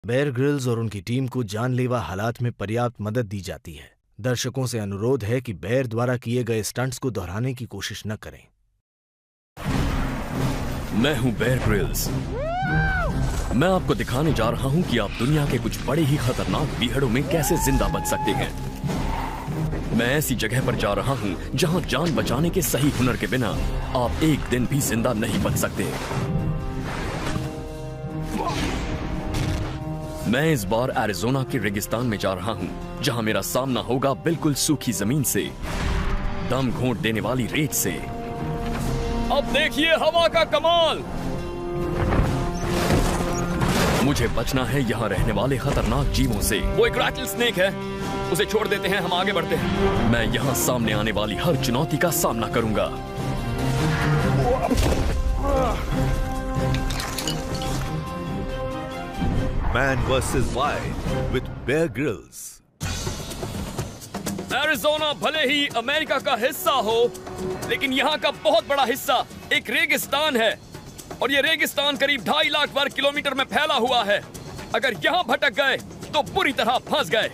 Bear Grylls और उनकी team को जानलेवा हालात में पर्याप्त मदद दी जाती है। दर्शकों से अनुरोध है कि बेयर द्वारा किए गए स्टंट्स को दोहराने की कोशिश न करें। मैं हूं बेयर ग्रिल्स। मैं आपको दिखाने जा रहा हूं कि आप दुनिया के कुछ बड़े ही खतरनाक बीहड़ों में कैसे जिंदा बच सकते हैं। मैं ऐसी जगह पर जा रहा हूं जहां जान बचाने के सही हुनर के बिना आप एक दिन भी जिंदा नहीं बच सकते। मैं इस बार एरिज़ोना के रेगिस्तान में जा रहा हूं, जहां मेरा सामना होगा बिल्कुल सूखी जमीन से, दम घोंट देने वाली रेत से। अब देखिए हवा का कमाल। मुझे बचना है यहां रहने वाले खतरनाक जीवों से। वो एक रैटल स्नेक है, उसे छोड़ देते हैं, हम आगे बढ़ते हैं। मैं यहां सामने आने वाली हर चुनौती का सामना करूंगा। Man vs. Wild with Bear Grylls। Arizona भले ही अमेरिका का हिस्सा हो, लेकिन यहाँ का बहुत बड़ा हिस्सा एक रेगिस्तान है, और ये रेगिस्तान करीब 2.5 लाख वर्ग किलोमीटर में फैला हुआ है। अगर यहाँ भटक गए तो बुरी तरह फंस गए।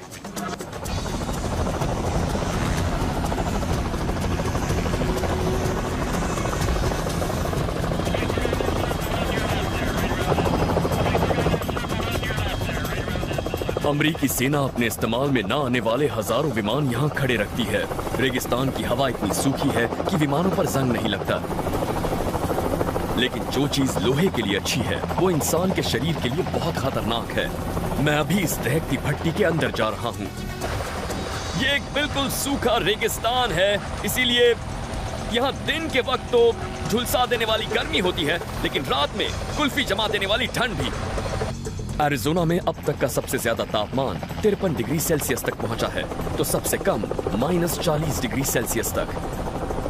अमरीकी सेना अपने इस्तेमाल में न आने वाले हजारों विमान यहाँ खड़े रखती है। रेगिस्तान की हवा इतनी सूखी है कि विमानों पर जंग नहीं लगता। लेकिन जो चीज लोहे के लिए अच्छी है, वो इंसान के शरीर के लिए बहुत खतरनाक है। मैं अभी इस दहकती भट्टी के अंदर जा रहा हूँ। ये एक बिल्कुल सूखा रेगिस्तान है, इसीलिए यहाँ दिन के वक्त तो झुलसा देने वाली गर्मी होती है, लेकिन रात में कुल्फी जमा देने वाली ठंड भी। एरिज़ोना में अब तक का सबसे ज्यादा तापमान 53 डिग्री सेल्सियस तक पहुंचा है, तो सबसे कम -40 डिग्री सेल्सियस तक।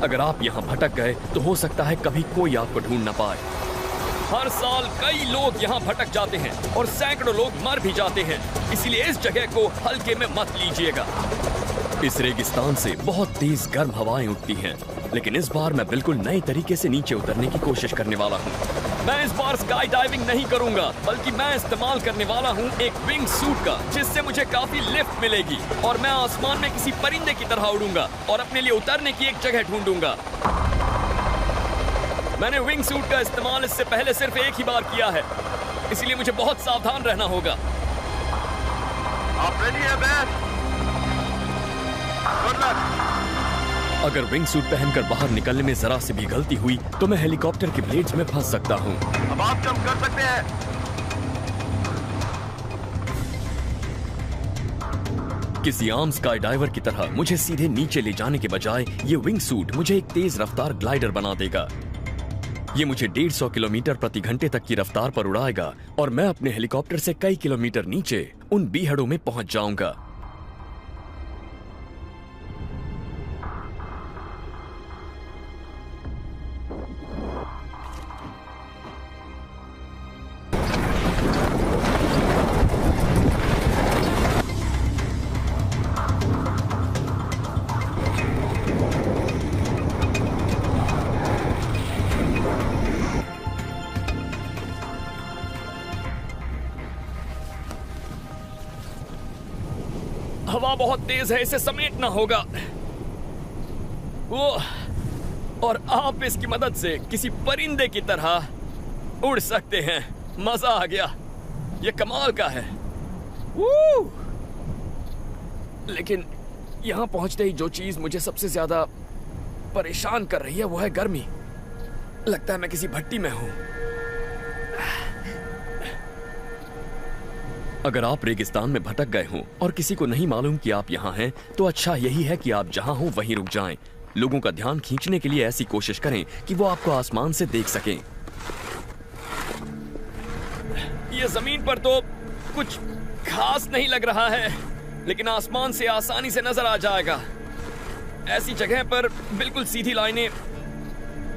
अगर आप यहाँ भटक गए तो हो सकता है कभी कोई आपको ढूंढ न पाए। हर साल कई लोग यहाँ भटक जाते हैं और सैकड़ों लोग मर भी जाते हैं, इसीलिए इस जगह को हल्के में मत लीजिएगा। इस रेगिस्तान से बहुत तेज गर्म हवाएं उठती हैं, लेकिन इस बार मैं बिल्कुल नए तरीके से नीचे उतरने की कोशिश करने वाला हूँ। मैं इस बार स्काई डाइविंग नहीं करूंगा, बल्कि मैं इस्तेमाल करने वाला हूँ एक विंग सूट का, जिससे मुझे काफी लिफ्ट मिलेगी और मैं आसमान में किसी परिंदे की तरह उड़ूंगा और अपने लिए उतरने की एक जगह ढूंढूंगा। मैंने विंग सूट का इस्तेमाल इससे पहले सिर्फ एक ही बार किया है, इसलिए मुझे बहुत सावधान रहना होगा। आप रेडी हैं बेयर? Good luck. अगर विंग सूट पहनकर बाहर निकलने में जरा से भी गलती हुई तो मैं हेलीकॉप्टर के ब्लेड्स में फंस सकता हूँ। अब आप जंप कर सकते हैं। किसी आम स्काई डाइवर की तरह मुझे सीधे नीचे ले जाने के बजाय ये विंग सूट मुझे एक तेज रफ्तार ग्लाइडर बना देगा। ये मुझे 150 किलोमीटर प्रति घंटे तक की रफ्तार पर उड़ाएगा और मैं अपने हेलीकॉप्टर से कई किलोमीटर नीचे उन बीहड़ों में पहुंच जाऊंगा। हवा बहुत तेज है, इसे समेटना होगा। वो और आप इसकी मदद से किसी परिंदे की तरह उड़ सकते हैं। मजा आ गया, ये कमाल का है। लेकिन यहां पहुंचते ही जो चीज मुझे सबसे ज्यादा परेशान कर रही है वो है गर्मी। लगता है मैं किसी भट्टी में हूं। अगर आप रेगिस्तान में भटक गए हों और किसी को नहीं मालूम कि आप यहाँ हैं, तो अच्छा यही है कि आप जहाँ हों वहीं रुक जाएं। लोगों का ध्यान खींचने के लिए ऐसी कोशिश करें कि वो आपको आसमान से देख सकें। ये जमीन पर तो कुछ खास नहीं लग रहा है, लेकिन आसमान से आसानी से नजर आ जाएगा। ऐसी जगह पर बिल्कुल सीधी लाइनें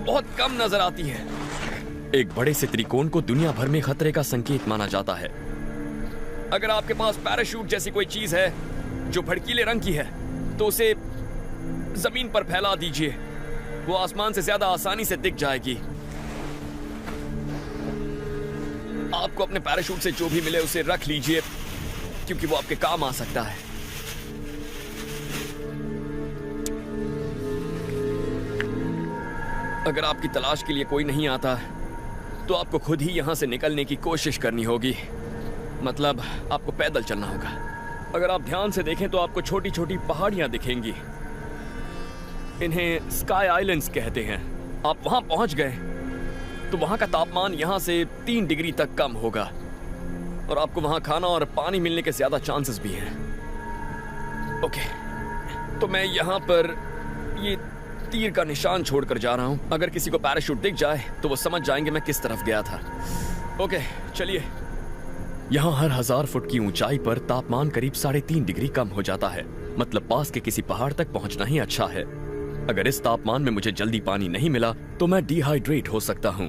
बहुत कम नजर आती हैं। एक बड़े से त्रिकोण को दुनिया भर में खतरे का संकेत माना जाता है। अगर आपके पास पैराशूट जैसी कोई चीज है जो भड़कीले रंग की है, तो उसे जमीन पर फैला दीजिए। वो आसमान से ज्यादा आसानी से दिख जाएगी। आपको अपने पैराशूट से जो भी मिले उसे रख लीजिए, क्योंकि वो आपके काम आ सकता है। अगर आपकी तलाश के लिए कोई नहीं आता तो आपको खुद ही यहां से निकलने की कोशिश करनी होगी। मतलब आपको पैदल चलना होगा। अगर आप ध्यान से देखें तो आपको छोटी छोटी पहाड़ियां दिखेंगी। इन्हें स्काई आइलैंड्स कहते हैं। आप वहां पहुंच गए तो वहां का तापमान यहां से 3 डिग्री तक कम होगा और आपको वहां खाना और पानी मिलने के ज्यादा चांसेस भी हैं। ओके, तो मैं यहां पर ये तीर का निशान छोड़कर जा रहा हूं। अगर किसी को पैराशूट दिख जाए तो वो समझ जाएंगे मैं किस तरफ गया था। ओके, चलिए। यहाँ हर 1000 फुट की ऊंचाई पर तापमान करीब 3.5 डिग्री कम हो जाता है। मतलब पास के किसी पहाड़ तक पहुंचना ही अच्छा है। अगर इस तापमान में मुझे जल्दी पानी नहीं मिला तो मैं डिहाइड्रेट हो सकता हूं।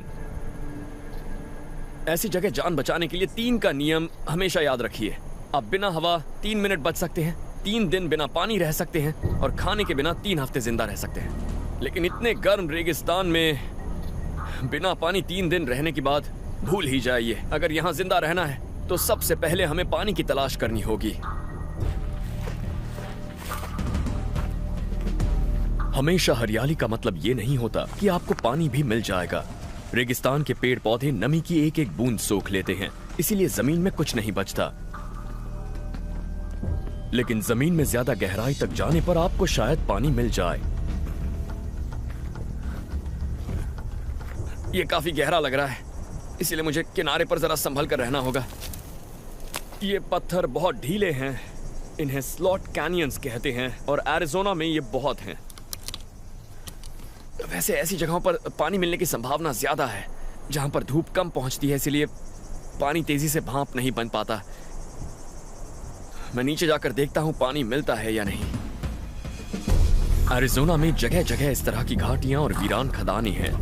ऐसी जगह जान बचाने के लिए 3 का नियम हमेशा याद रखिए। आप बिना हवा 3 मिनट बच सकते हैं, 3 दिन बिना पानी रह सकते हैं और खाने के बिना 3 हफ्ते जिंदा रह सकते हैं। लेकिन इतने गर्म रेगिस्तान में बिना पानी 3 दिन रहने के बाद भूल ही जाइए। अगर यहाँ जिंदा रहना है तो सबसे पहले हमें पानी की तलाश करनी होगी। हमेशा हरियाली का मतलब ये नहीं होता कि आपको पानी भी मिल जाएगा। रेगिस्तान के पेड़ पौधे नमी की एक एक बूंद सोख लेते हैं, इसीलिए जमीन में कुछ नहीं बचता। लेकिन जमीन में ज्यादा गहराई तक जाने पर आपको शायद पानी मिल जाए। ये काफी गहरा लग रहा है, इसीलिए मुझे किनारे पर जरा संभल कर रहना होगा। ये पत्थर बहुत ढीले हैं, इन्हें स्लॉट कैनियंस कहते हैं और एरिज़ोना में ये बहुत हैं। वैसे ऐसी जगहों पर पानी मिलने की संभावना ज्यादा है जहां पर धूप कम पहुंचती है, इसलिए पानी तेजी से भाप नहीं बन पाता। मैं नीचे जाकर देखता हूं पानी मिलता है या नहीं। एरिज़ोना में जगह जगह इस तरह की घाटियां और वीरान खदानें हैं।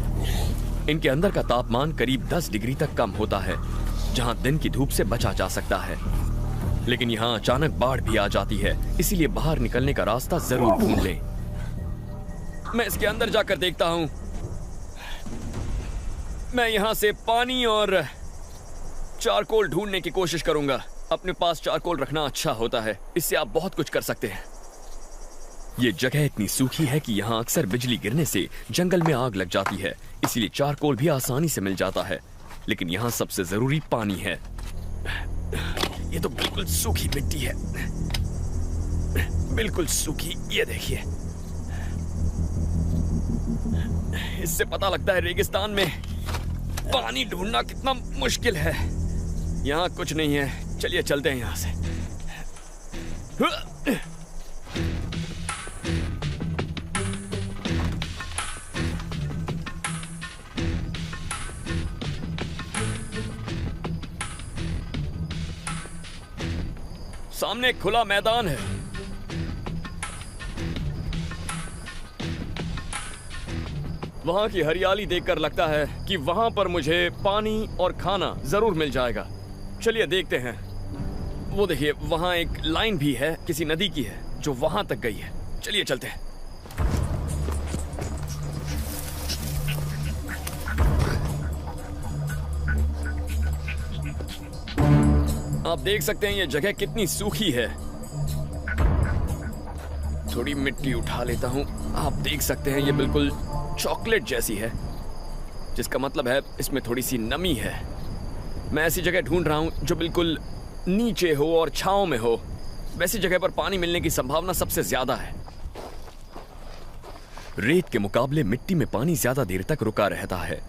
इनके अंदर का तापमान करीब 10 डिग्री तक कम होता है, जहां दिन की धूप से बचा जा सकता है। लेकिन यहां अचानक बाढ़ भी आ जाती है, इसीलिए बाहर निकलने का रास्ता जरूर ढूंढ लें। मैं इसके अंदर जाकर देखता हूं। मैं यहां से पानी और चारकोल ढूंढने की कोशिश करूंगा। अपने पास चारकोल रखना अच्छा होता है, इससे आप बहुत कुछ कर सकते हैं। ये जगह इतनी सूखी है कि यहाँ अक्सर बिजली गिरने से जंगल में आग लग जाती है, इसलिए चारकोल भी आसानी से मिल जाता है। लेकिन यहाँ सबसे जरूरी पानी है। ये तो बिल्कुल सूखी मिट्टी है, बिल्कुल सूखी। ये देखिए, इससे पता लगता है रेगिस्तान में पानी ढूंढना कितना मुश्किल है। यहाँ कुछ नहीं है, चलिए चलते हैं यहाँ से। सामने एक खुला मैदान है। वहां की हरियाली देखकर लगता है कि वहां पर मुझे पानी और खाना जरूर मिल जाएगा। चलिए देखते हैं। वो देखिए, वहां एक लाइन भी है, किसी नदी की है जो वहां तक गई है। चलिए चलते हैं। आप देख सकते हैं ये जगह कितनी सूखी है। थोड़ी मिट्टी उठा लेता हूं। आप देख सकते हैं ये बिल्कुल चॉकलेट जैसी है, जिसका मतलब है इसमें थोड़ी सी नमी है। मैं ऐसी जगह ढूंढ रहा हूं जो बिल्कुल नीचे हो और छांव में हो। वैसी जगह पर पानी मिलने की संभावना सबसे ज्यादा है। रेत के मुकाबले मिट्टी में पानी ज्यादा देर तक रुका रहता है।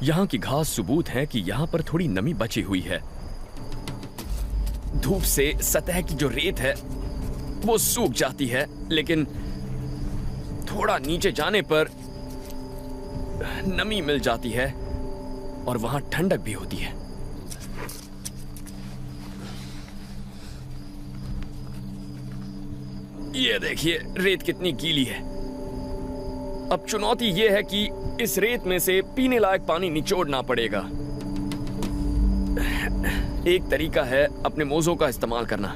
यहाँ की घास सबूत है कि यहाँ पर थोड़ी नमी बची हुई है। धूप से सतह की जो रेत है वो सूख जाती है, लेकिन थोड़ा नीचे जाने पर नमी मिल जाती है और वहां ठंडक भी होती है। ये देखिए रेत कितनी गीली है। अब चुनौती ये है कि इस रेत में से पीने लायक पानी निचोड़ना पड़ेगा। एक तरीका है अपने मोज़ों का इस्तेमाल करना।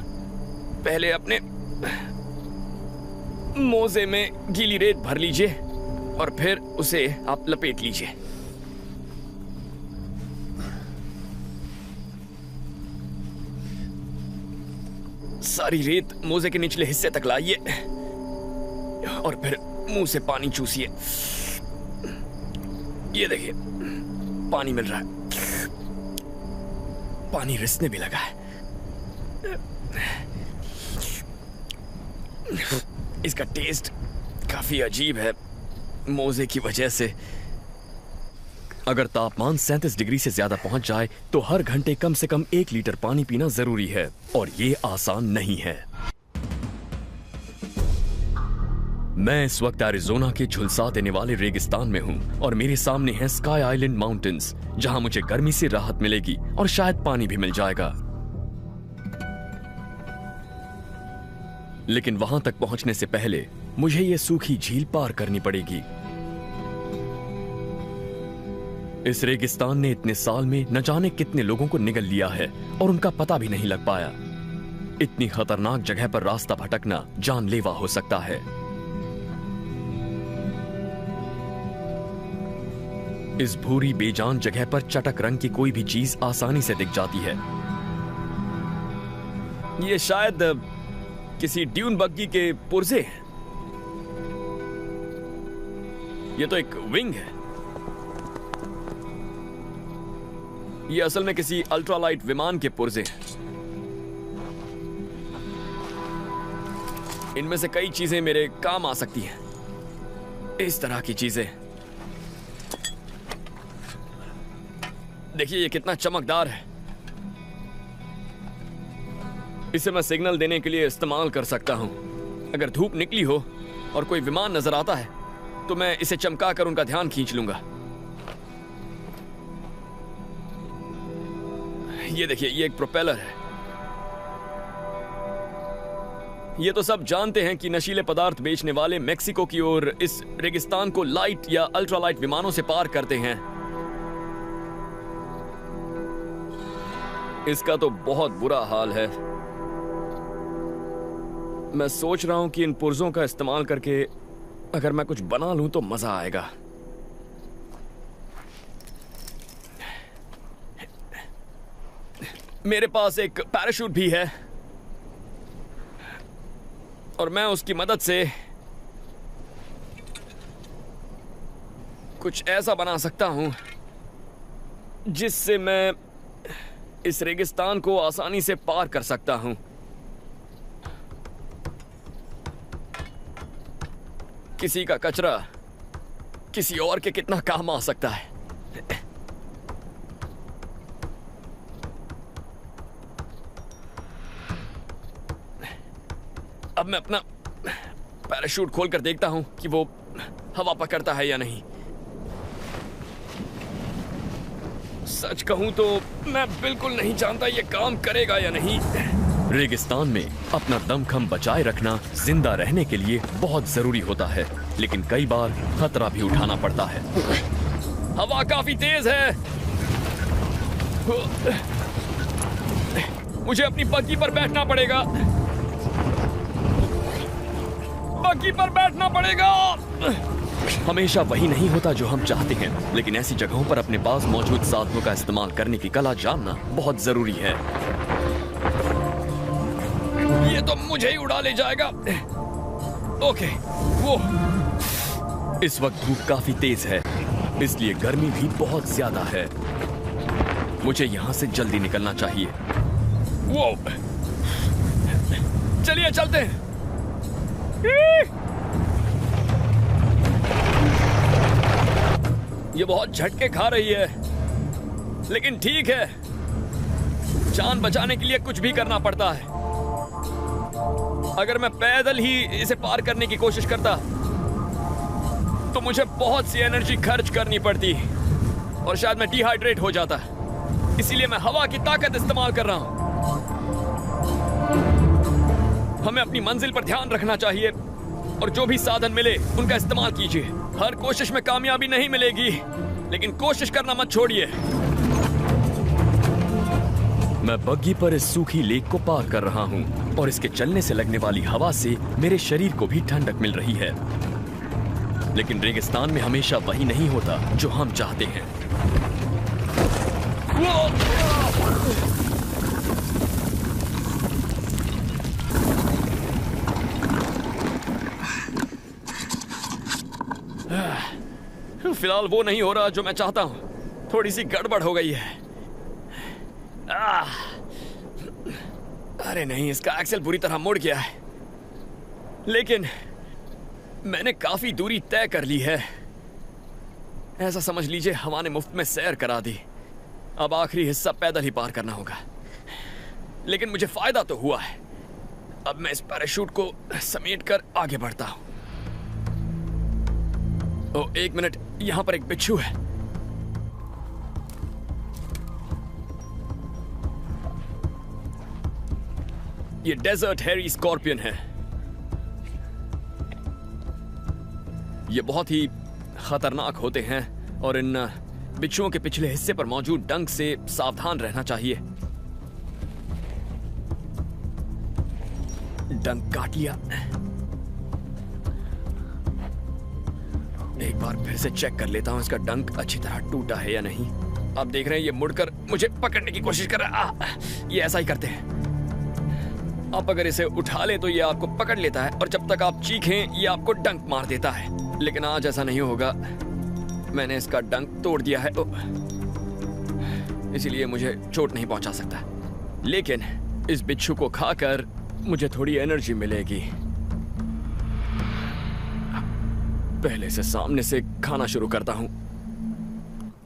पहले अपने मोजे में गीली रेत भर लीजिए और फिर उसे आप लपेट लीजिए। सारी रेत मोजे के निचले हिस्से तक लाइए और फिर मुंह से पानी चूसिए। ये देखिए, पानी मिल रहा है, पानी रिसने भी लगा है। इसका टेस्ट काफी अजीब है मोजे की वजह से। अगर तापमान 37 डिग्री से ज्यादा पहुंच जाए तो हर घंटे कम से कम 1 लीटर पानी पीना जरूरी है, और ये आसान नहीं है। मैं इस वक्त एरिज़ोना के झुलसा देने वाले रेगिस्तान में हूं और मेरे सामने है स्काई आइलैंड माउंटेन्स, जहां मुझे गर्मी से राहत मिलेगी और शायद पानी भी मिल जाएगा। लेकिन वहां तक पहुंचने से पहले मुझे यह सूखी झील पार करनी पड़ेगी। इस रेगिस्तान ने इतने साल में न जाने कितने लोगों को निगल लिया है और उनका पता भी नहीं लग पाया। इतनी खतरनाक जगह पर रास्ता भटकना जानलेवा हो सकता है। इस भूरी बेजान जगह पर चटक रंग की कोई भी चीज आसानी से दिख जाती है। ये शायद किसी ड्यून बग्गी के पुर्जे हैं। ये तो एक विंग है। ये असल में किसी अल्ट्रालाइट विमान के पुर्जे हैं। इनमें से कई चीजें मेरे काम आ सकती हैं। इस तरह की चीजें देखिए, ये कितना चमकदार है। इसे मैं सिग्नल देने के लिए इस्तेमाल कर सकता हूं। अगर धूप निकली हो और कोई विमान नजर आता है तो मैं इसे चमकाकर उनका ध्यान खींच लूंगा। ये देखिए, ये एक प्रोपेलर है। ये तो सब जानते हैं कि नशीले पदार्थ बेचने वाले मेक्सिको की ओर इस रेगिस्तान को लाइट या अल्ट्रालाइट विमानों से पार करते हैं। इसका तो बहुत बुरा हाल है। मैं सोच रहा हूं कि इन पुर्जों का इस्तेमाल करके अगर मैं कुछ बना लूं तो मजा आएगा। मेरे पास एक पैराशूट भी है और मैं उसकी मदद से कुछ ऐसा बना सकता हूं जिससे मैं इस रेगिस्तान को आसानी से पार कर सकता हूं। किसी का कचरा किसी और के कितना काम आ सकता है। अब मैं अपना पैराशूट खोलकर देखता हूं कि वो हवा पकड़ता है या नहीं। सच कहूं तो मैं बिल्कुल नहीं जानता ये काम करेगा या नहीं। रेगिस्तान में अपना दमखम बचाए रखना जिंदा रहने के लिए बहुत जरूरी होता है, लेकिन कई बार खतरा भी उठाना पड़ता है। हवा काफी तेज है। मुझे अपनी बग्गी पर बैठना पड़ेगा। बग्गी पर बैठना पड़ेगा। हमेशा वही नहीं होता जो हम चाहते हैं, लेकिन ऐसी जगहों पर अपने पास मौजूद साधनों का इस्तेमाल करने की कला जानना बहुत जरूरी है। ये तो मुझे ही उड़ा ले जाएगा। ओके, वो इस वक्त धूप काफी तेज है, इसलिए गर्मी भी बहुत ज्यादा है। मुझे यहां से जल्दी निकलना चाहिए। वो चलिए चलते हैं। ये बहुत झटके खा रही है, लेकिन ठीक है, जान बचाने के लिए कुछ भी करना पड़ता है। अगर मैं पैदल ही इसे पार करने की कोशिश करता तो मुझे बहुत सी एनर्जी खर्च करनी पड़ती और शायद मैं डिहाइड्रेट हो जाता। इसीलिए मैं हवा की ताकत इस्तेमाल कर रहा हूं। हमें अपनी मंजिल पर ध्यान रखना चाहिए और जो भी साधन मिले उनका इस्तेमाल कीजिए। हर कोशिश में कामयाबी नहीं मिलेगी, लेकिन कोशिश करना मत छोड़िए। मैं बग्गी पर इस सूखी लेक को पार कर रहा हूं और इसके चलने से लगने वाली हवा से मेरे शरीर को भी ठंडक मिल रही है। लेकिन रेगिस्तान में हमेशा वही नहीं होता जो हम चाहते हैं। फिलहाल वो नहीं हो रहा जो मैं चाहता हूं। थोड़ी सी गड़बड़ हो गई है। अरे नहीं, इसका एक्सेल पूरी तरह मुड़ गया है। लेकिन मैंने काफी दूरी तय कर ली है। ऐसा समझ लीजिए हवा ने मुफ्त में सैर करा दी। अब आखिरी हिस्सा पैदल ही पार करना होगा। लेकिन मुझे फायदा तो हुआ है। अब मैं इस पैराशूट को समेटकर आगे बढ़ता हूं। ओ, एक मिनट, यहां पर एक बिच्छू है। ये डेजर्ट हेरी स्कॉर्पियन है। ये बहुत ही खतरनाक होते हैं और इन बिच्छुओं के पिछले हिस्से पर मौजूद डंक से सावधान रहना चाहिए। डंक काट लिया। एक बार फिर से चेक कर लेता हूं इसका डंक अच्छी तरह टूटा है या नहीं। आप देख रहे हैं ये मुड़कर मुझे पकड़ने की कोशिश कर रहा है। ये ऐसा ही करते हैं। आप अगर इसे उठा ले तो ये आपको पकड़ लेता है और जब तक आप चीखें ये आपको डंक मार देता है। लेकिन आज ऐसा नहीं होगा। मैंने इसका डंक तोड़ दिया है, इसीलिए मुझे चोट नहीं पहुंचा सकता। लेकिन इस बिच्छू को खाकर मुझे थोड़ी एनर्जी मिलेगी। पहले से सामने से खाना शुरू करता हूं।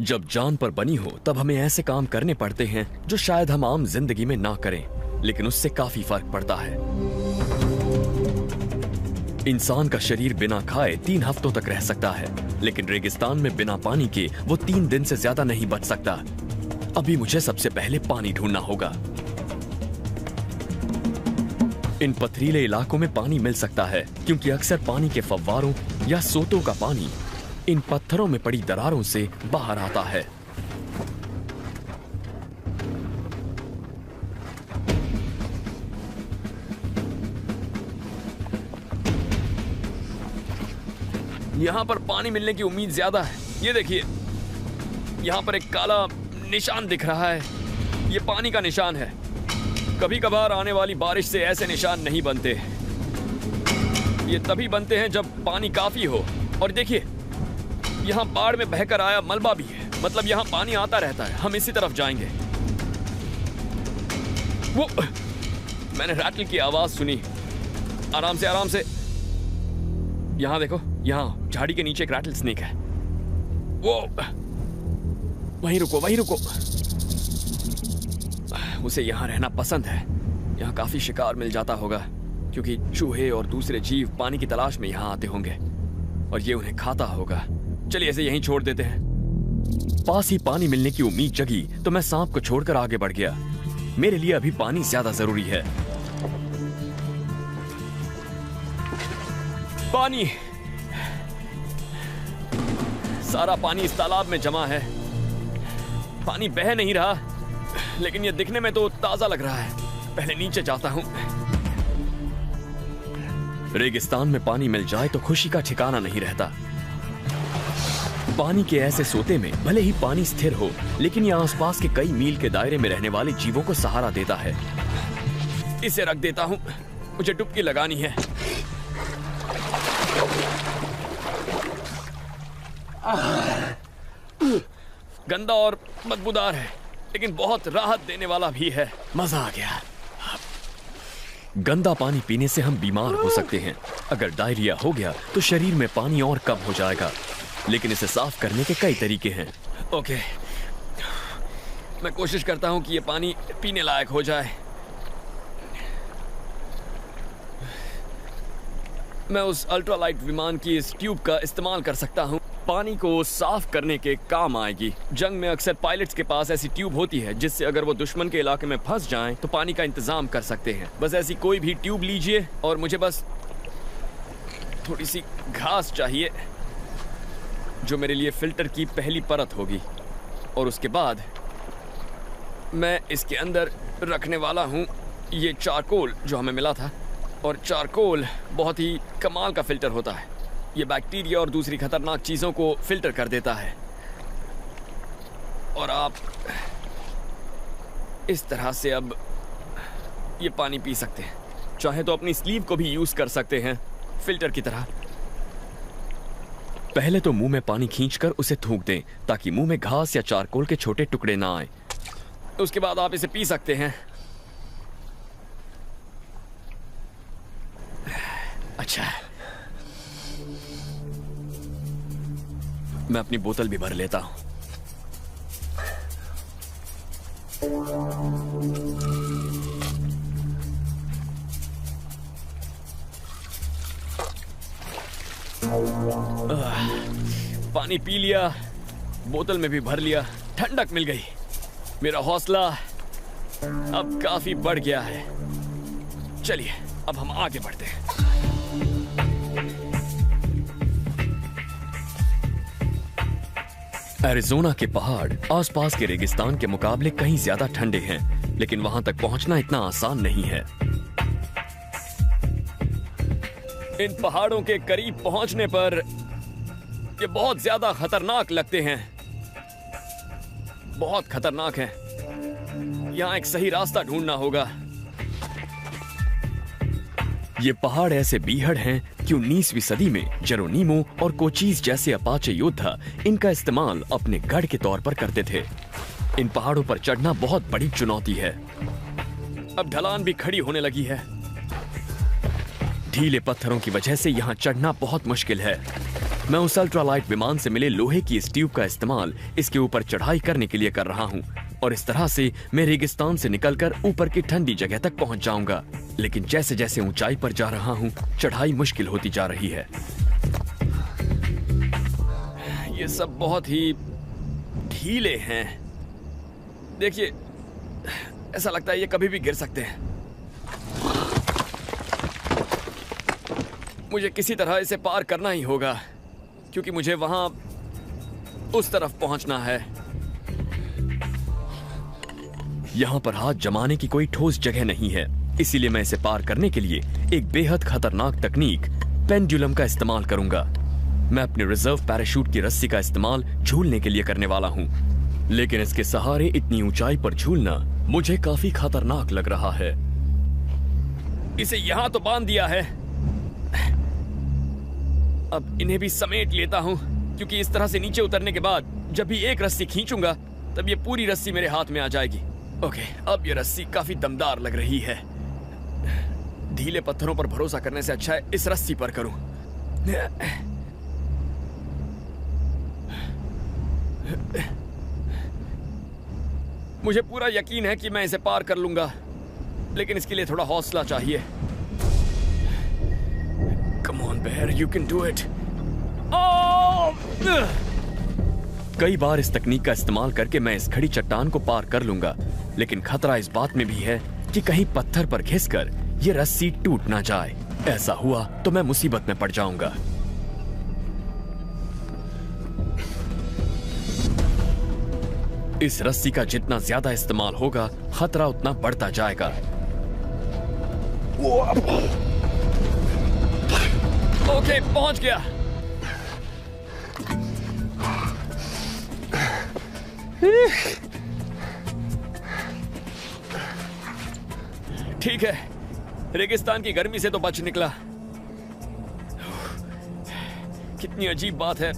जब जान पर बनी हो तब हमें ऐसे काम करने पड़ते हैं जो शायद हम आम जिंदगी में ना करें, लेकिन उससे काफी फर्क पड़ता है। इंसान का शरीर बिना खाए 3 हफ्तों तक रह सकता है, लेकिन रेगिस्तान में बिना पानी के वो 3 दिन से ज्यादा नहीं बच सकता। अभी मुझे सबसे पहले पानी ढूंढना होगा। इन पथरीले इलाकों में पानी मिल सकता है क्योंकि अक्सर पानी के फव्वारों या सोतों का पानी इन पत्थरों में पड़ी दरारों से बाहर आता है। यहां पर पानी मिलने की उम्मीद ज्यादा है। ये देखिए, यहां पर एक काला निशान दिख रहा है। ये पानी का निशान है। कभी कभार आने वाली बारिश से ऐसे निशान नहीं बनते। ये तभी बनते हैं जब पानी काफी हो। और देखिए, यहां बाढ़ में बहकर आया मलबा भी है, मतलब यहां पानी आता रहता है। हम इसी तरफ जाएंगे। वो मैंने रैटल की आवाज सुनी। आराम से, आराम से। यहां देखो, यहां झाड़ी के नीचे एक रैटल स्नेक है। वो वहीं रुको, वहीं रुको। उसे यहां रहना पसंद है। यहां काफी शिकार मिल जाता होगा क्योंकि चूहे और दूसरे जीव पानी की तलाश में यहां आते होंगे और ये उन्हें खाता होगा। चलिए इसे यहीं छोड़ देते हैं। पास ही पानी मिलने की उम्मीद जगी तो मैं सांप को छोड़कर आगे बढ़ गया। मेरे लिए अभी पानी ज्यादा जरूरी है। पानी, सारा पानी इस तालाब में जमा है। पानी बह नहीं रहा, लेकिन यह दिखने में तो ताजा लग रहा है। पहले नीचे जाता हूं। रेगिस्तान में पानी मिल जाए तो खुशी का ठिकाना नहीं रहता। पानी के ऐसे सोते में भले ही पानी स्थिर हो, लेकिन यह आसपास के कई मील के दायरे में रहने वाले जीवों को सहारा देता है। इसे रख देता हूं, मुझे डुबकी लगानी है। गंदा और बदबूदार है, लेकिन बहुत राहत देने वाला भी है। मजा आ गया। गंदा पानी पीने से हम बीमार हो सकते हैं। अगर डायरिया हो गया तो शरीर में पानी और कम हो जाएगा, लेकिन इसे साफ करने के कई तरीके हैं। ओके, मैं कोशिश करता हूं कि यह पानी पीने लायक हो जाए। मैं उस अल्ट्रालाइट विमान की इस ट्यूब का इस्तेमाल कर सकता हूं। पानी को साफ करने के काम आएगी। जंग में अक्सर पायलट्स के पास ऐसी ट्यूब होती है जिससे अगर वो दुश्मन के इलाके में फंस जाएं तो पानी का इंतजाम कर सकते हैं। बस ऐसी कोई भी ट्यूब लीजिए और मुझे बस थोड़ी सी घास चाहिए जो मेरे लिए फिल्टर की पहली परत होगी, और उसके बाद मैं इसके अंदर रखने वाला हूँ ये चारकोल जो हमें मिला था। और चारकोल बहुत ही कमाल का फिल्टर होता है। ये बैक्टीरिया और दूसरी खतरनाक चीज़ों को फिल्टर कर देता है। और आप इस तरह से अब ये पानी पी सकते हैं। चाहे तो अपनी स्लीव को भी यूज़ कर सकते हैं फिल्टर की तरह। पहले तो मुंह में पानी खींचकर उसे थूक दें ताकि मुंह में घास या चारकोल के छोटे टुकड़े ना आए। उसके बाद आप इसे पी सकते हैं। अच्छा, मैं अपनी बोतल भी भर लेता हूं। पानी पी लिया, बोतल में भी भर लिया, ठंडक मिल गई। मेरा हौसला अब काफी बढ़ गया है। चलिए अब हम आगे बढ़ते हैं। एरिज़ोना के पहाड़ आसपास के रेगिस्तान के मुकाबले कहीं ज्यादा ठंडे हैं, लेकिन वहां तक पहुंचना इतना आसान नहीं है। इन पहाड़ों के करीब पहुंचने पर ये बहुत ज्यादा खतरनाक लगते हैं, बहुत खतरनाक है। यहां एक सही रास्ता ढूंढना होगा। ये पहाड़ ऐसे बीहड़ हैं कि 19वीं सदी में जेरोनीमो और कोचीज जैसे अपाचे योद्धा इनका इस्तेमाल अपने गढ़ के तौर पर करते थे। इन पहाड़ों पर चढ़ना बहुत बड़ी चुनौती है। अब ढलान भी खड़ी होने लगी है। ढीले पत्थरों की वजह से यहाँ चढ़ना बहुत मुश्किल है। मैं उस अल्ट्रालाइट विमान से मिले लोहे की इस ट्यूब का इस्तेमाल इसके ऊपर चढ़ाई करने के लिए कर रहा हूँ, और इस तरह से मैं रेगिस्तान से निकलकर ऊपर की ठंडी जगह तक पहुंच जाऊंगा। लेकिन जैसे जैसे ऊंचाई पर जा रहा हूं, चढ़ाई मुश्किल होती जा रही है। ये सब बहुत ही ढीले हैं। देखिए, ऐसा लगता है ये कभी भी गिर सकते हैं। मुझे किसी तरह इसे पार करना ही होगा, क्योंकि मुझे वहां उस तरफ पहुंचना है। यहां पर हाथ जमाने की कोई ठोस जगह नहीं है, इसीलिए मैं इसे पार करने के लिए एक बेहद खतरनाक तकनीक पेंडुलम का इस्तेमाल करूंगा। मैं अपने रिजर्व पैराशूट की रस्सी का इस्तेमाल झूलने के लिए करने वाला हूं, लेकिन इसके सहारे इतनी ऊंचाई पर झूलना मुझे काफी खतरनाक लग रहा है। इसे यहां तो बांध दिया है, अब इन्हें भी समेट लेता हूं, क्योंकि इस तरह से नीचे उतरने के बाद जब भी एक रस्सी खींचूंगा तब ये पूरी रस्सी मेरे हाथ में आ जाएगी। ओके, अब ये रस्सी काफी दमदार लग रही है। ढीले पत्थरों पर भरोसा करने से अच्छा है इस रस्सी पर करूं। मुझे पूरा यकीन है कि मैं इसे पार कर लूंगा, लेकिन इसके लिए थोड़ा हौसला चाहिए। Come on bear, you can do it. कई बार इस तकनीक का इस्तेमाल करके मैं इस खड़ी चट्टान को पार कर लूंगा, लेकिन खतरा इस बात में भी है कि कहीं पत्थर पर घिसकर ये रस्सी टूट ना जाए। ऐसा हुआ तो मैं मुसीबत में पड़ जाऊंगा। इस रस्सी का जितना ज्यादा इस्तेमाल होगा, खतरा उतना बढ़ता जाएगा। ओके, पहुंच गया। ठीक है, रेगिस्तान की गर्मी से तो बच निकला। कितनी अजीब बात है,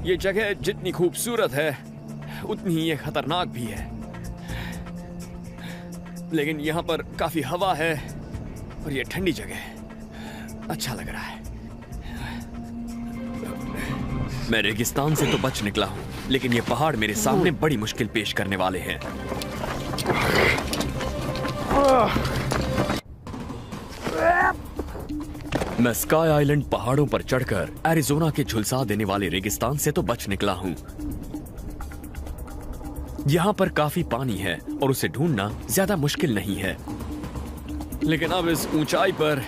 ये जगह जितनी खूबसूरत है उतनी ही ये खतरनाक भी है। लेकिन यहां पर काफी हवा है और ये ठंडी जगह है, अच्छा लग रहा है। मैं रेगिस्तान से तो बच निकला हूं, लेकिन ये पहाड़ मेरे सामने बड़ी मुश्किल पेश करने वाले हैं। मैं स्काई आइलैंड पहाड़ों पर चढ़कर एरिज़ोना के झुलसा देने वाले रेगिस्तान से तो बच निकला हूं। यहां पर काफी पानी है और उसे ढूंढना ज्यादा मुश्किल नहीं है, लेकिन अब इस ऊंचाई पर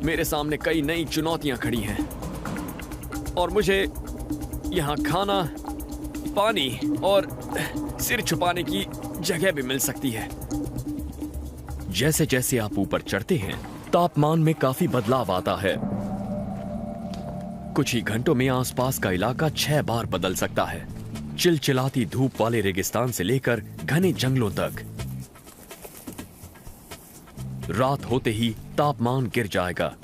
मेरे सामने कई नई चुनौतियां खड़ी हैं और मुझे यहां खाना, पानी और सिर छुपाने की जगह भी मिल सकती है। जैसे जैसे आप ऊपर चढ़ते हैं, तापमान में काफी बदलाव आता है। कुछ ही घंटों में आसपास का इलाका 6 बार बदल सकता है, चिलचिलाती धूप वाले रेगिस्तान से लेकर घने जंगलों तक। रात होते ही तापमान गिर जाएगा।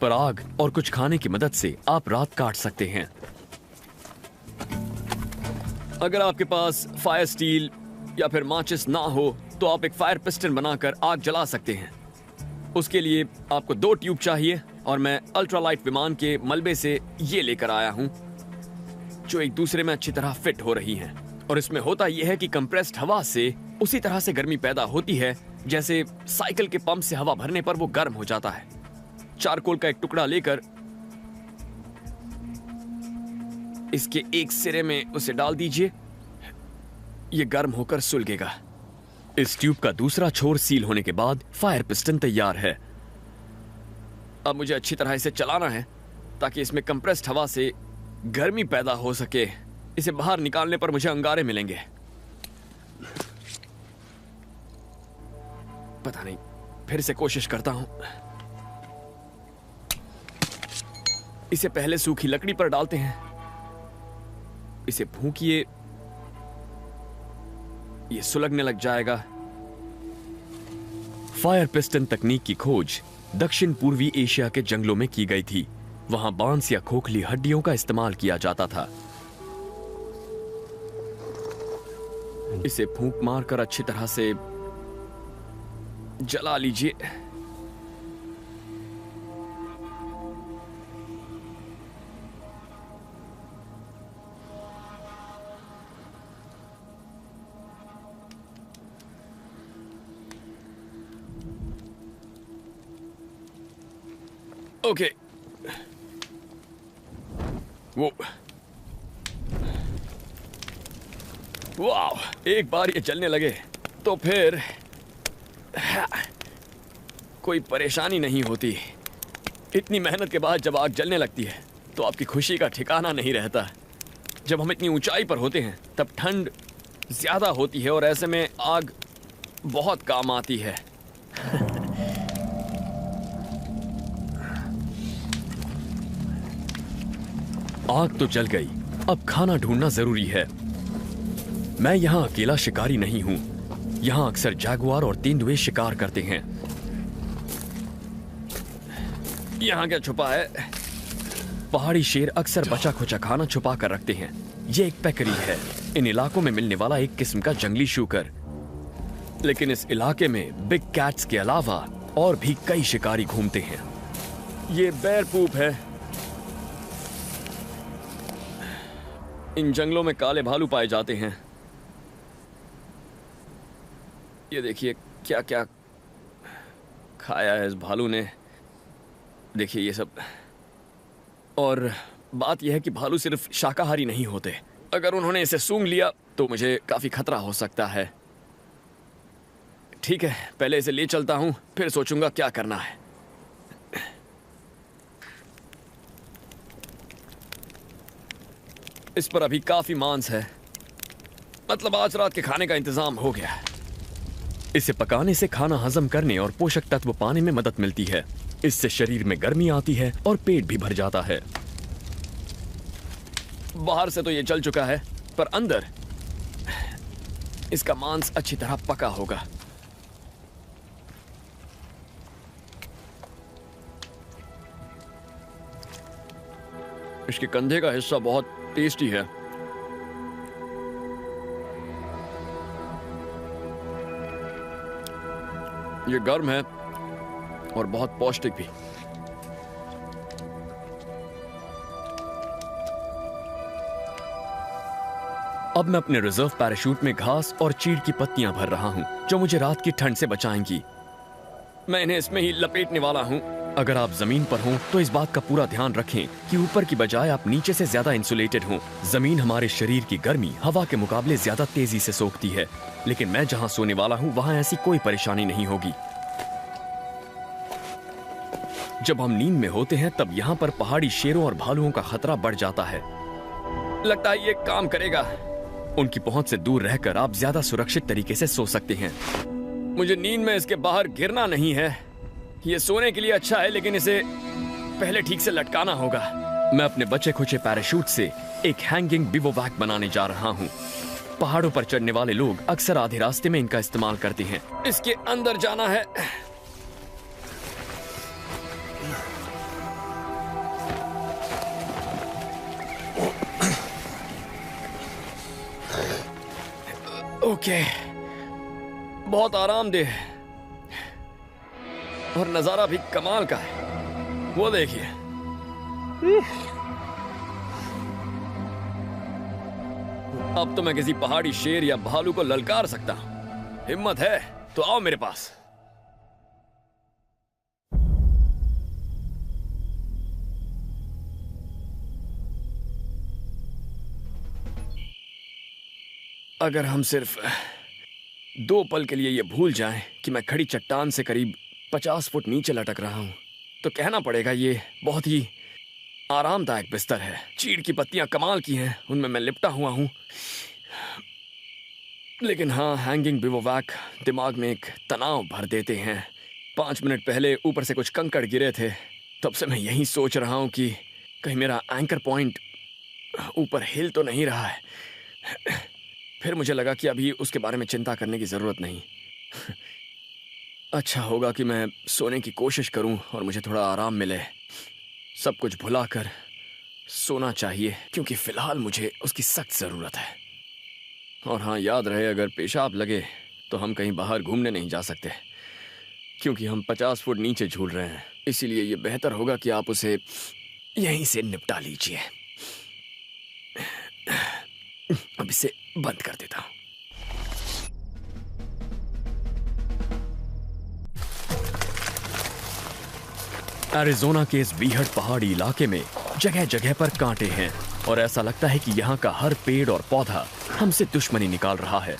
पर आग और कुछ खाने की मदद से आप रात काट सकते हैं। अगर आपके पास फायर स्टील या फिर माचिस ना हो तो आप एक फायर पिस्टन बनाकर आग जला सकते हैं। उसके लिए आपको 2 ट्यूब चाहिए और मैं अल्ट्रालाइट विमान के मलबे से ये लेकर आया हूं जो एक दूसरे में अच्छी तरह फिट हो रही हैं। और इसमें होता यह है कि कंप्रेस्ड हवा से उसी तरह से गर्मी पैदा होती है जैसे साइकिल के पंप से हवा भरने पर वो गर्म हो जाता है। चारकोल का एक टुकड़ा लेकर इसके एक सिरे में उसे डाल दीजिए। यह गर्म होकर सुलगेगा। इस ट्यूब का दूसरा छोर सील होने के बाद फायर पिस्टन तैयार है। अब मुझे अच्छी तरह इसे चलाना है ताकि इसमें कंप्रेस्ड हवा से गर्मी पैदा हो सके। इसे बाहर निकालने पर मुझे अंगारे मिलेंगे। पता नहीं, फिर से कोशिश करता हूं। इसे पहले सूखी लकड़ी पर डालते हैं। इसे फूंकिए, ये सुलगने लग जाएगा। फायर पिस्टन तकनीक की खोज दक्षिण पूर्वी एशिया के जंगलों में की गई थी। वहां बांस या खोखली हड्डियों का इस्तेमाल किया जाता था। इसे फूंक मारकर अच्छी तरह से जला लीजिए। ओके, वो वाह, एक बार ये चलने लगे तो फिर कोई परेशानी नहीं होती। इतनी मेहनत के बाद जब आग जलने लगती है तो आपकी खुशी का ठिकाना नहीं रहता। जब हम इतनी ऊंचाई पर होते हैं तब ठंड ज्यादा होती है और ऐसे में आग बहुत काम आती है। आग तो जल गई, अब खाना ढूंढना जरूरी है। मैं यहाँ अकेला शिकारी नहीं हूं। यहाँ अक्सर जैगुआर और तेंदुए शिकार करते हैं। यहाँ क्या छुपा है? पहाड़ी शेर अक्सर बचा खुचा खाना छुपा कर रखते हैं। ये एक पेकरी है, इन इलाकों में मिलने वाला एक किस्म का जंगली शूकर। लेकिन इस इलाके में बिग कैट्स के अलावा और भी कई शिकारी घूमते हैं। ये बेर पूप है। इन जंगलों में काले भालू पाए जाते हैं। ये देखिए क्या क्या खाया है इस भालू ने। देखिए ये सब। और बात यह है कि भालू सिर्फ शाकाहारी नहीं होते। अगर उन्होंने इसे सूंघ लिया तो मुझे काफी खतरा हो सकता है। ठीक है, पहले इसे ले चलता हूं, फिर सोचूंगा क्या करना है। इस पर अभी काफी मांस है, मतलब आज रात के खाने का इंतजाम हो गया। इसे पकाने से खाना हजम करने और पोषक तत्व पाने में मदद मिलती है। इससे शरीर में गर्मी आती है और पेट भी भर जाता है। बाहर से तो ये जल चुका है, पर अंदर इसका मांस अच्छी तरह पका होगा। इसके कंधे का हिस्सा बहुत टेस्टी है। ये गर्म है और बहुत पौष्टिक भी। अब मैं अपने रिजर्व पैराशूट में घास और चीड़ की पत्तियां भर रहा हूं जो मुझे रात की ठंड से बचाएंगी। मैं इन्हें इसमें ही लपेटने वाला हूं। अगर आप जमीन पर हों तो इस बात का पूरा ध्यान रखें कि ऊपर की बजाय आप नीचे से ज्यादा इंसुलेटेड हों। जमीन हमारे शरीर की गर्मी हवा के मुकाबले ज्यादा तेजी से सोखती है, लेकिन मैं जहां सोने वाला हूं वहां ऐसी कोई परेशानी नहीं होगी। जब हम नींद में होते हैं तब यहाँ पर पहाड़ी शेरों और भालुओं का खतरा बढ़ जाता है। लगता है ये काम करेगा। उनकी पहुंच से दूर रहकर आप ज्यादा सुरक्षित तरीके से सो सकते हैं। मुझे नींद में इसके बाहर गिरना नहीं है। ये सोने के लिए अच्छा है, लेकिन इसे पहले ठीक से लटकाना होगा। मैं अपने बचे खुचे पैराशूट से एक हैंगिंग बिवोवैक बनाने जा रहा हूँ। पहाड़ों पर चढ़ने वाले लोग अक्सर आधे रास्ते में इनका इस्तेमाल करते हैं। इसके अंदर जाना है। ओके, बहुत आरामदेह है और नजारा भी कमाल का है। वो देखिए, अब तो मैं किसी पहाड़ी शेर या भालू को ललकार सकता हूं। हिम्मत है तो आओ मेरे पास। अगर हम सिर्फ 2 पल के लिए ये भूल जाएं कि मैं खड़ी चट्टान से करीब 50 फुट नीचे लटक रहा हूं, तो कहना पड़ेगा ये बहुत ही आरामदायक बिस्तर है। चीड़ की पत्तियां कमाल की हैं, उनमें मैं लिपटा हुआ हूं। लेकिन हाँ, हैंगिंग बिवोवैक दिमाग में एक तनाव भर देते हैं। 5 मिनट पहले ऊपर से कुछ कंकड़ गिरे थे, तब से मैं यही सोच रहा हूं कि कहीं मेरा एंकर पॉइंट ऊपर हिल तो नहीं रहा है। फिर मुझे लगा कि अभी उसके बारे में चिंता करने की ज़रूरत नहीं। अच्छा होगा कि मैं सोने की कोशिश करूं और मुझे थोड़ा आराम मिले। सब कुछ भुलाकर सोना चाहिए, क्योंकि फ़िलहाल मुझे उसकी सख्त ज़रूरत है। और हाँ, याद रहे, अगर पेशाब लगे तो हम कहीं बाहर घूमने नहीं जा सकते, क्योंकि हम 50 फुट नीचे झूल रहे हैं। इसीलिए ये बेहतर होगा कि आप उसे यहीं से निपटा लीजिए। अब इसे बंद कर देता हूं। एरिज़ोना के इस बीहड़ पहाड़ी इलाके में जगह जगह पर कांटे हैं और ऐसा लगता है कि यहाँ का हर पेड़ और पौधा हमसे दुश्मनी निकाल रहा है।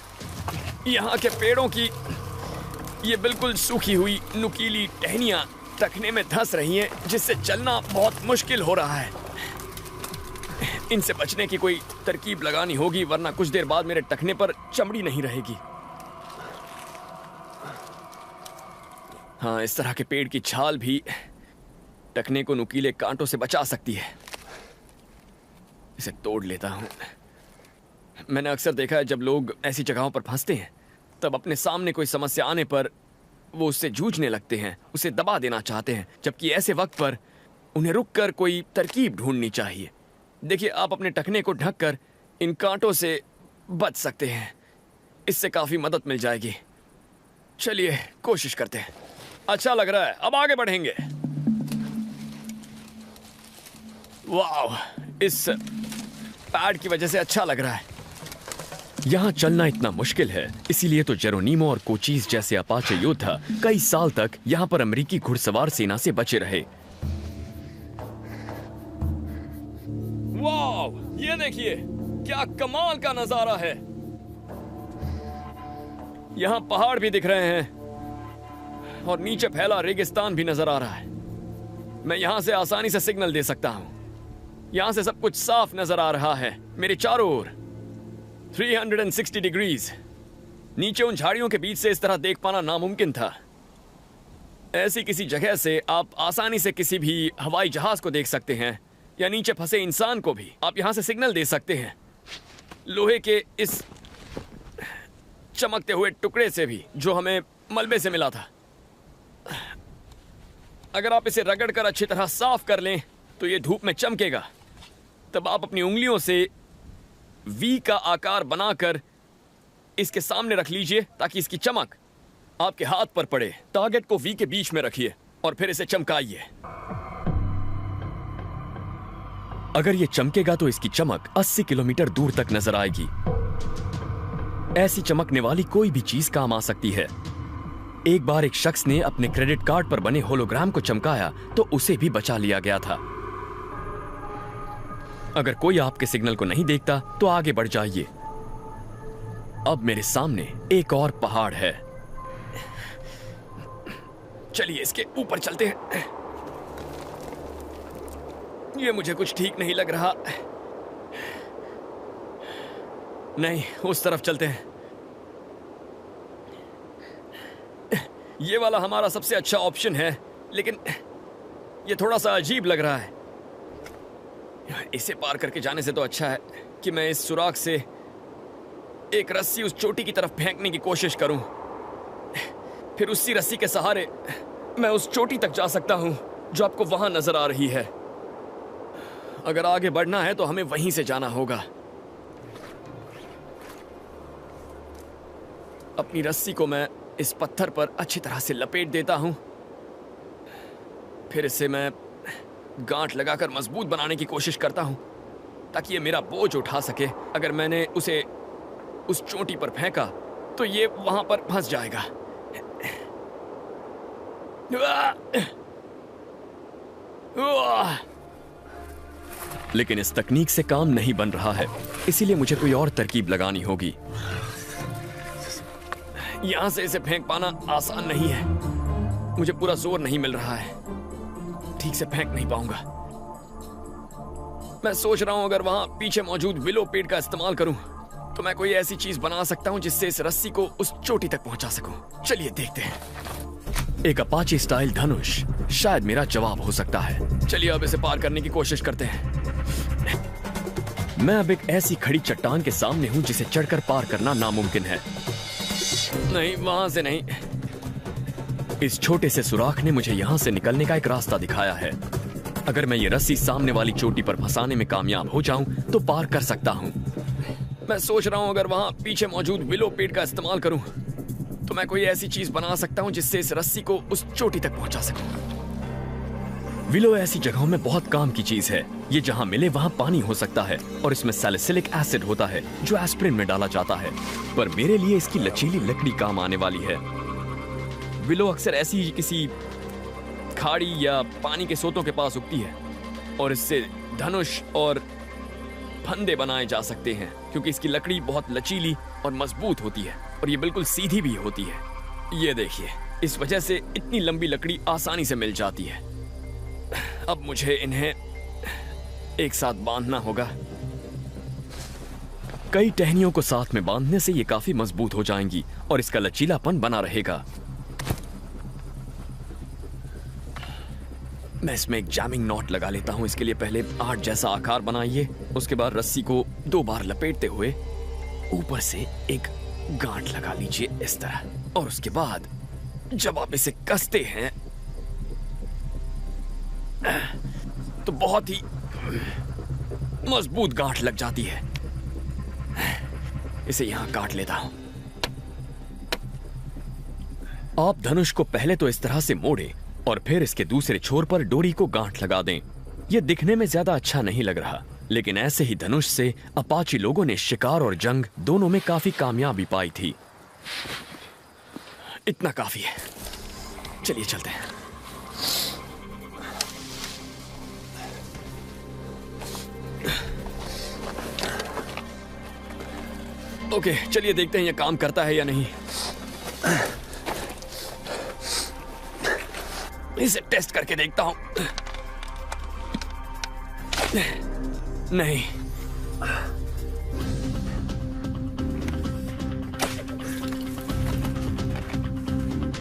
यहाँ के पेड़ों की ये बिल्कुल सूखी हुई नुकीली टहनियाँ टखने में धंस रही हैं, जिससे चलना बहुत मुश्किल हो रहा है। इनसे बचने की कोई तरकीब लगानी होगी, वरना कुछ देर बाद मेरे टखने पर चमड़ी नहीं रहेगी। हाँ, इस तरह के पेड़ की छाल भी टखने को नुकीले कांटों से बचा सकती है। इसे तोड़ लेता हूं। मैंने अक्सर देखा है, जब लोग ऐसी जगहों पर फंसते हैं, तब अपने सामने कोई समस्या आने पर वो उससे जूझने लगते हैं, उसे दबा देना चाहते हैं, जबकि ऐसे वक्त पर उन्हें रुककर कोई तरकीब ढूंढनी चाहिए। देखिए, आप अपने टखने को ढककर इन कांटों से बच सकते हैं। इससे काफी मदद मिल जाएगी। चलिए कोशिश करते हैं। अच्छा लग रहा है, अब आगे बढ़ेंगे। वाह, इस पैड की वजह से अच्छा लग रहा है। यहाँ चलना इतना मुश्किल है, इसीलिए तो जेरोनीमो और कोचीज जैसे अपाचे योद्धा कई साल तक यहाँ पर अमेरिकी घुड़सवार सेना से बचे रहे। वाह, ये देखिए क्या कमाल का नजारा है। यहाँ पहाड़ भी दिख रहे हैं और नीचे फैला रेगिस्तान भी नजर आ रहा है। मैं यहाँ से आसानी से सिग्नल दे सकता हूँ। यहाँ से सब कुछ साफ नजर आ रहा है। मेरे चारों ओर 360 डिग्रीज। नीचे उन झाड़ियों के बीच से इस तरह देख पाना नामुमकिन था। ऐसी किसी जगह से आप आसानी से किसी भी हवाई जहाज को देख सकते हैं या नीचे फंसे इंसान को भी आप यहां से सिग्नल दे सकते हैं। लोहे के इस चमकते हुए टुकड़े से भी, जो हमें मलबे से मिला था। अगर आप इसे रगड़कर अच्छी तरह साफ कर लें तो ये धूप में चमकेगा। तब आप अपनी उंगलियों से वी का आकार बनाकर इसके सामने रख लीजिए ताकि इसकी चमक आपके हाथ पर पड़े। टारगेट को वी के बीच में रखिए और फिर इसे चमकाइए। अगर ये चमकेगा तो इसकी चमक 80 किलोमीटर दूर तक नजर आएगी। ऐसी चमकने वाली कोई भी चीज काम आ सकती है। एक बार एक शख्स ने अपने क्रेडिट कार्ड पर बने होलोग्राम को चमकाया तो उसे भी बचा लिया गया था। अगर कोई आपके सिग्नल को नहीं देखता तो आगे बढ़ जाइए। अब मेरे सामने एक और पहाड़ है। चलिए इसके ऊपर चलते हैं। ये मुझे कुछ ठीक नहीं लग रहा। नहीं, उस तरफ चलते हैं। ये वाला हमारा सबसे अच्छा ऑप्शन है, लेकिन ये थोड़ा सा अजीब लग रहा है। इसे पार करके जाने से तो अच्छा है कि मैं इस सुराख से एक रस्सी उस चोटी की तरफ फेंकने की कोशिश करूं। फिर उसी रस्सी के सहारे मैं उस चोटी तक जा सकता हूं जो आपको वहां नजर आ रही है। अगर आगे बढ़ना है तो हमें वहीं से जाना होगा। अपनी रस्सी को मैं इस पत्थर पर अच्छी तरह से लपेट देता हूँ। फिर इसे मैं गांठ लगाकर मजबूत बनाने की कोशिश करता हूँ ताकि ये मेरा बोझ उठा सके। अगर मैंने उसे उस चोटी पर फेंका तो ये वहां पर फंस जाएगा। लेकिन इस तकनीक से काम नहीं बन रहा है, इसीलिए मुझे कोई और तरकीब लगानी होगी। यहां से इसे फेंक पाना आसान नहीं है। मुझे पूरा जोर नहीं मिल रहा है, ठीक से फेंक नहीं पाऊंगा। मैं सोच रहा हूं अगर वहां पीछे मौजूद विलो पेड़ का इस्तेमाल करूं तो मैं कोई ऐसी चीज बना सकता हूं जिससे इस रस्सी को उस चोटी तक पहुंचा सकूं। चलिए देखते हैं। एक अपाचे स्टाइल धनुष शायद मेरा जवाब हो सकता है। चलिए अब इसे पार करने की कोशिश करते हैं। मैं अब एक ऐसी खड़ी चट्टान के सामने हूं जिसे चढ़कर पार करना नामुमकिन है। नहीं, वहां से नहीं। इस छोटे से सुराख ने मुझे यहां से निकलने का एक रास्ता दिखाया है। अगर मैं ये रस्सी सामने वाली चोटी पर फंसाने में कामयाब हो जाऊं तो पार कर सकता हूं। मैं सोच रहा हूं अगर वहां पीछे मौजूद विलो पेड़ का इस्तेमाल करूं तो मैं कोई ऐसी चीज बना सकता हूं जिससे इस रस्सी को उस चोटी तक पहुंचा सकूं। विलो ऐसी जगहों में बहुत काम की चीज है। ये जहां मिले वहां पानी हो सकता है और इसमें सैलिसिलिक एसिड होता है जो एस्पिरिन में डाला जाता है, पर मेरे लिए इसकी लचीली लकड़ी काम आने वाली है। विलो अक्सर ऐसी किसी खाड़ी या पानी के सोतों के पास उगती है और इससे धनुष और फंदे बनाए जा सकते हैं क्योंकि इसकी लकड़ी बहुत लचीली और मजबूत होती है और ये बिल्कुल सीधी भी होती है। ये देखिए, इस वजह से इतनी लंबी लकड़ी आसानी से मिल जाती है। अब मुझे इन्हें एक साथ बांधना होगा। कई टहनियों को साथ में बांधने से ये काफी मजबूत हो जाएंगी और इसका लचीलापन बना रहेगा। मैं इसमें एक जैमिंग नॉट लगा लेता हूं। इसके लिए पहले 8 जैसा आकार बनाइए, उसके बाद रस्सी को 2 बार लपेटते हुए ऊपर से एक गांठ लगा लीजिए इस तरह, और उसके बाद जब आप इसे कसते हैं तो बहुत ही मजबूत गांठ लग जाती है। इसे यहां काट लेता हूं। आप धनुष को पहले तो इस तरह से मोड़े और फिर इसके दूसरे छोर पर डोरी को गांठ लगा दें। यह दिखने में ज्यादा अच्छा नहीं लग रहा, लेकिन ऐसे ही धनुष से अपाची लोगों ने शिकार और जंग दोनों में काफी कामयाबी पाई थी। इतना काफी है, चलिए चलते हैं। ओके, चलिए देखते हैं यह काम करता है या नहीं। इसे टेस्ट करके देखता हूं। नहीं,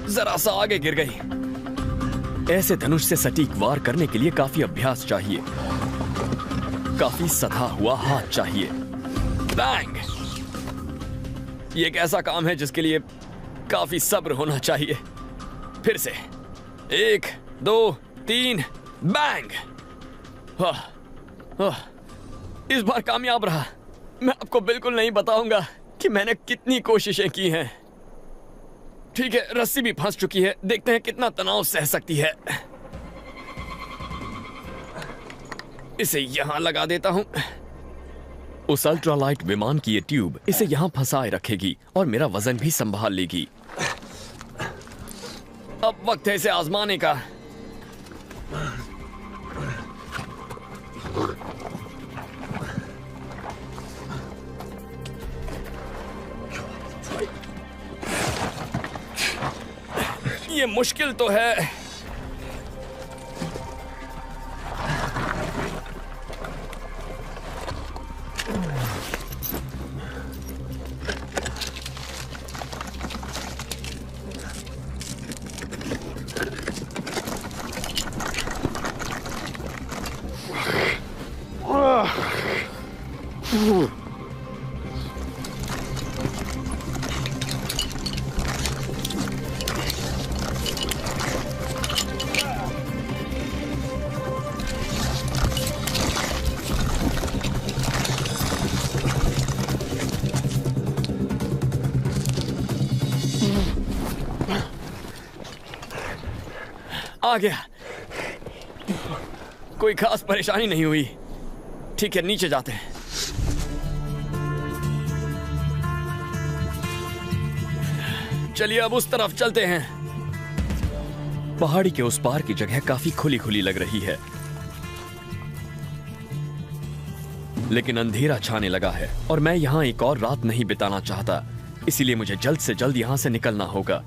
जरा सा आगे गिर गई। ऐसे धनुष से सटीक वार करने के लिए काफी अभ्यास चाहिए, काफी सधा हुआ हाथ चाहिए। बैंग! ये एक ऐसा काम है जिसके लिए काफी सब्र होना चाहिए। फिर से 1 2 3 बैंग! इस बार कामयाब रहा। मैं आपको बिल्कुल नहीं बताऊंगा कि मैंने कितनी कोशिशें की हैं। ठीक है, रस्सी भी फंस चुकी है। देखते हैं कितना तनाव सह सकती है। इसे यहां लगा देता हूं। उस अल्ट्रालाइट विमान की ये ट्यूब इसे यहां फंसाए रखेगी और मेरा वजन भी संभाल लेगी। अब वक्त है इसे आजमाने का। ये मुश्किल तो है। आ गया। कोई खास परेशानी नहीं हुई। ठीक है, नीचे जाते हैं। चलिए अब उस तरफ चलते हैं। पहाड़ी के उस पार की जगह काफी खुली खुली लग रही है, लेकिन अंधेरा छाने लगा है और मैं यहाँ एक और रात नहीं बिताना चाहता, इसीलिए मुझे जल्द से जल्द यहाँ से निकलना होगा।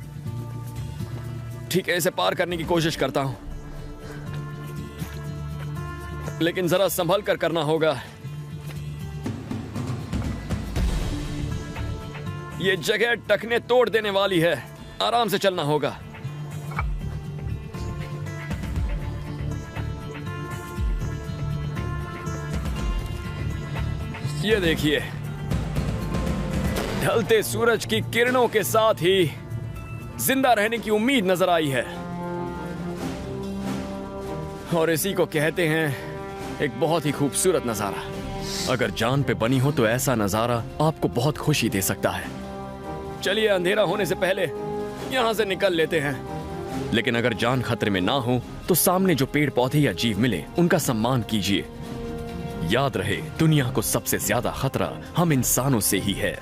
ठीक है, इसे पार करने की कोशिश करता हूँ, लेकिन जरा संभल कर करना होगा। ये जगह टखने तोड़ देने वाली है, आराम से चलना होगा। ये देखिए, ढलते सूरज की किरणों के साथ ही जिंदा रहने की उम्मीद नजर आई है, और इसी को कहते हैं एक बहुत ही खूबसूरत नजारा। अगर जान पे बनी हो तो ऐसा नजारा आपको बहुत खुशी दे सकता है। चलिए अंधेरा होने से पहले यहां से निकल लेते हैं। लेकिन अगर जान खतरे में ना हो तो सामने जो पेड़ पौधे या जीव मिले उनका सम्मान कीजिए। याद रहे, दुनिया को सबसे ज्यादा खतरा हम इंसानों से ही है।